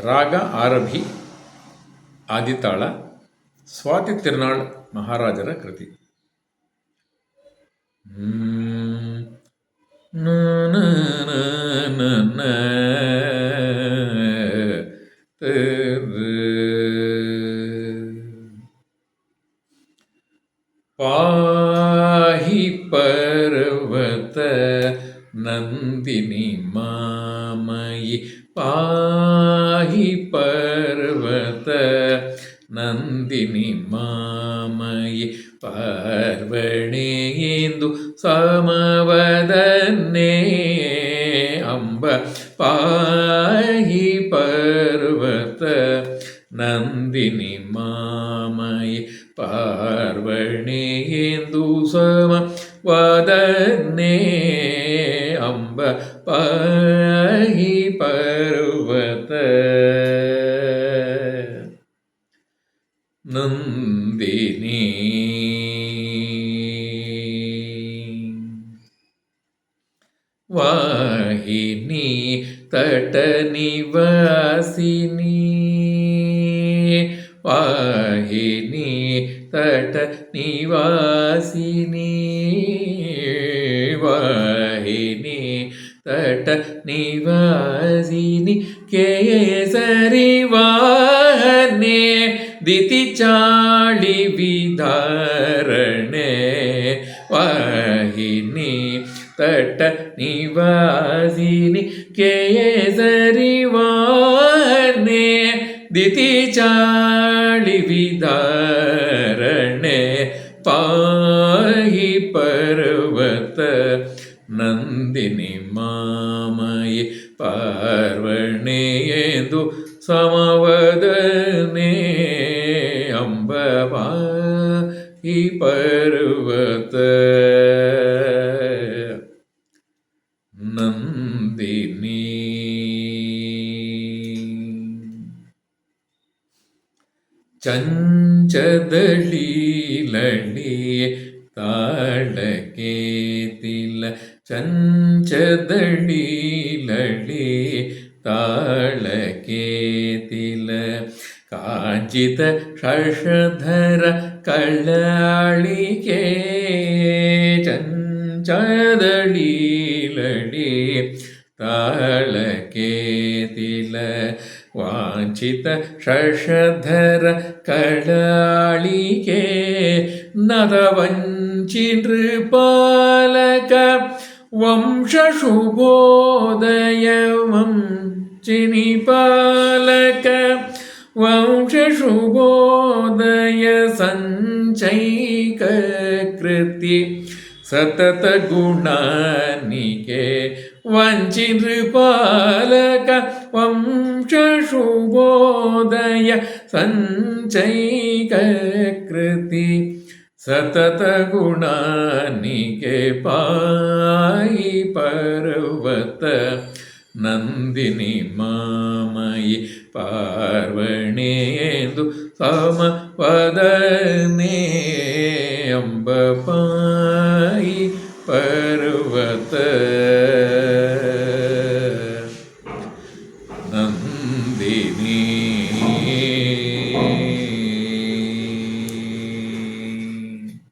ರಾಗ ಆರಭಿ ಆದಿತಾಳ ಸ್ವಾತಿ ತಿರುನಾಳ್ ಮಹಾರಾಜರ ಕೃತಿ. ಪಾಹಿ ಪರ್ವತ ನಂದಿನಿ ಮಾಮಯಿ, ಪಾಹಿ ಪರ್ವತ ನಂದಿನಿ ಮಾಮಯಿ, ಪಾರ್ವಣೆಯೆಂದು ಸಮವದನ್ನೇ ಅಂಬ, ಪಾಹಿ ಪರ್ವತ ನಂದಿನಿ ಮಾಮಯಿ, ಪಾರ್ವಣೆಯೆಂದು ಸಮವದನ್ನೇ ಅಂಬ, ಪಾಹಿ ಪರ್ವತ ನಂದಿನಿ. ವಾಹಿನಿ ತಟ ನಿವಾಸಿನಿ, ವಾಹಿನಿ ತಟ ನಿವಾಸಿನಿ, ವಾಹಿನಿ ತಟ ನಿವಾಸಿನಿ, ಕೇಸರಿ ವಾಹನೆ ದಿತಿ ಚಾಳಿ ವಿಧಾರಣೆ, ವಾಹಿನಿ ತಟ ನಿವಾಸಿನಿ, ಕೇಸರಿ ವಾಹನೆ ದಿತಿ ಚಾಳಿ ವಿಧಾರಣೆ, ಪಾಹಿ ಪರ್ವತ ನಂದಿನಿ ಮಾಮಯಿ, ಪಾರ್ವಣೆಯೆಂದು ಸಮವದನೆ ಅಂಬ, ಪಾಹಿ ಪರ್ವತ ನಂದಿನಿ. ಚಂಚದಳಿ ಲಳಿ ತಾಳಕೆ ತಿಲ, ಚಂಚದಳಿ ಲಳಿ ತಾಳಕೆ ತಿಲ, ಕಾಂಚಿತ ಶಶಧರ ಕಳ್ಳಾಳಿಕೆ, ಚಂಚದಳಿ ಲಳಿ ತಾಳಕೆ ತಿಲ, ವಾಂಚಿತ ಶಶಧರ ಕಳಾಳಿಕೆ, ನರವಂಚಿ ನೃಪಾಲಕ ವಂಶ ಶುಭೋದಯ, ವಂಚಿನಿ ಪಾಲಕ ವಂಶ ಶುಭೋದಯ, ಸಂಚೈಕ ಕೃತಿ ಸತತ ಗುಣಾನಿಕೆ, ವಂಚಿ ನೃಪಾಲಕ ವಂಶ ಶುಭೋದಯ, ಸಂಚೈಕ ಕೃತಿ ಸತತ ಗುಣಾನಿಕೆ, ಪಾಹಿ ಪರ್ವತ ನಂದಿನಿ ಮಾಮಯಿ, ಪಾರ್ವಣೆಯೆಂದು ಸಮವದನೆ ಅಂಬ, ಪಾಹಿ ಪರ್ವತ